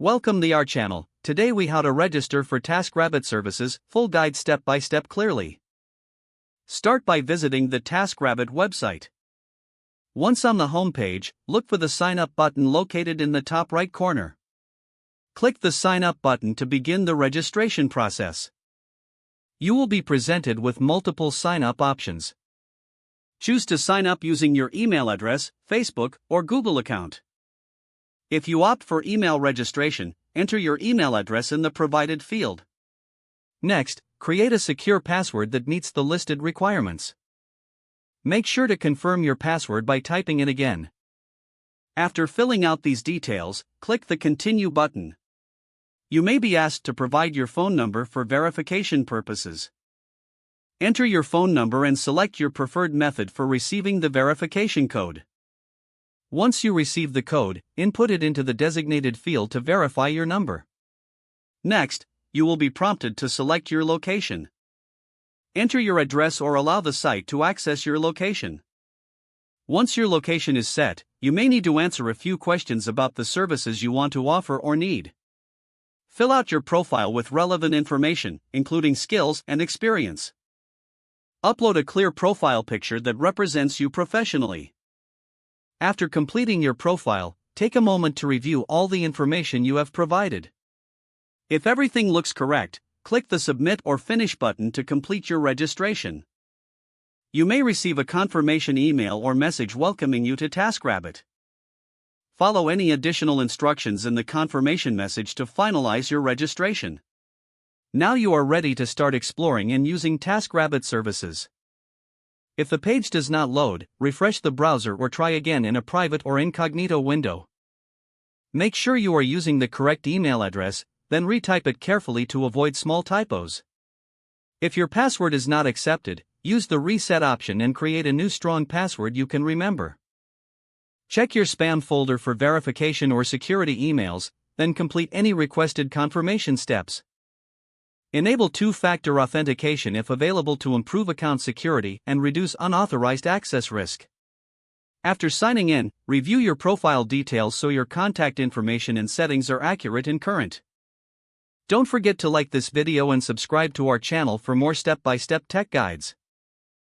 Welcome to our channel. Today we how to register for TaskRabbit services, full guide step by step clearly. Start by visiting the TaskRabbit website. Once on the home page, look for the sign up button located in the top right corner. Click the sign up button to begin the registration process. You will be presented with multiple sign up options. Choose to sign up using your email address, Facebook, or Google account. If you opt for email registration, enter your email address in the provided field. Next, create a secure password that meets the listed requirements. Make sure to confirm your password by typing it again. After filling out these details, click the Continue button. You may be asked to provide your phone number for verification purposes. Enter your phone number and select your preferred method for receiving the verification code. Once you receive the code, input it into the designated field to verify your number. Next, you will be prompted to select your location. Enter your address or allow the site to access your location. Once your location is set, you may need to answer a few questions about the services you want to offer or need. Fill out your profile with relevant information, including skills and experience. Upload a clear profile picture that represents you professionally. After completing your profile, take a moment to review all the information you have provided. If everything looks correct, click the Submit or Finish button to complete your registration. You may receive a confirmation email or message welcoming you to TaskRabbit. Follow any additional instructions in the confirmation message to finalize your registration. Now you are ready to start exploring and using TaskRabbit services. If the page does not load, refresh the browser or try again in a private or incognito window. Make sure you are using the correct email address, then retype it carefully to avoid small typos. If your password is not accepted, use the reset option and create a new strong password you can remember. Check your spam folder for verification or security emails, then complete any requested confirmation steps. Enable two-factor authentication if available to improve account security and reduce unauthorized access risk. After signing in, review your profile details so your contact information and settings are accurate and current. Don't forget to like this video and subscribe to our channel for more step-by-step tech guides.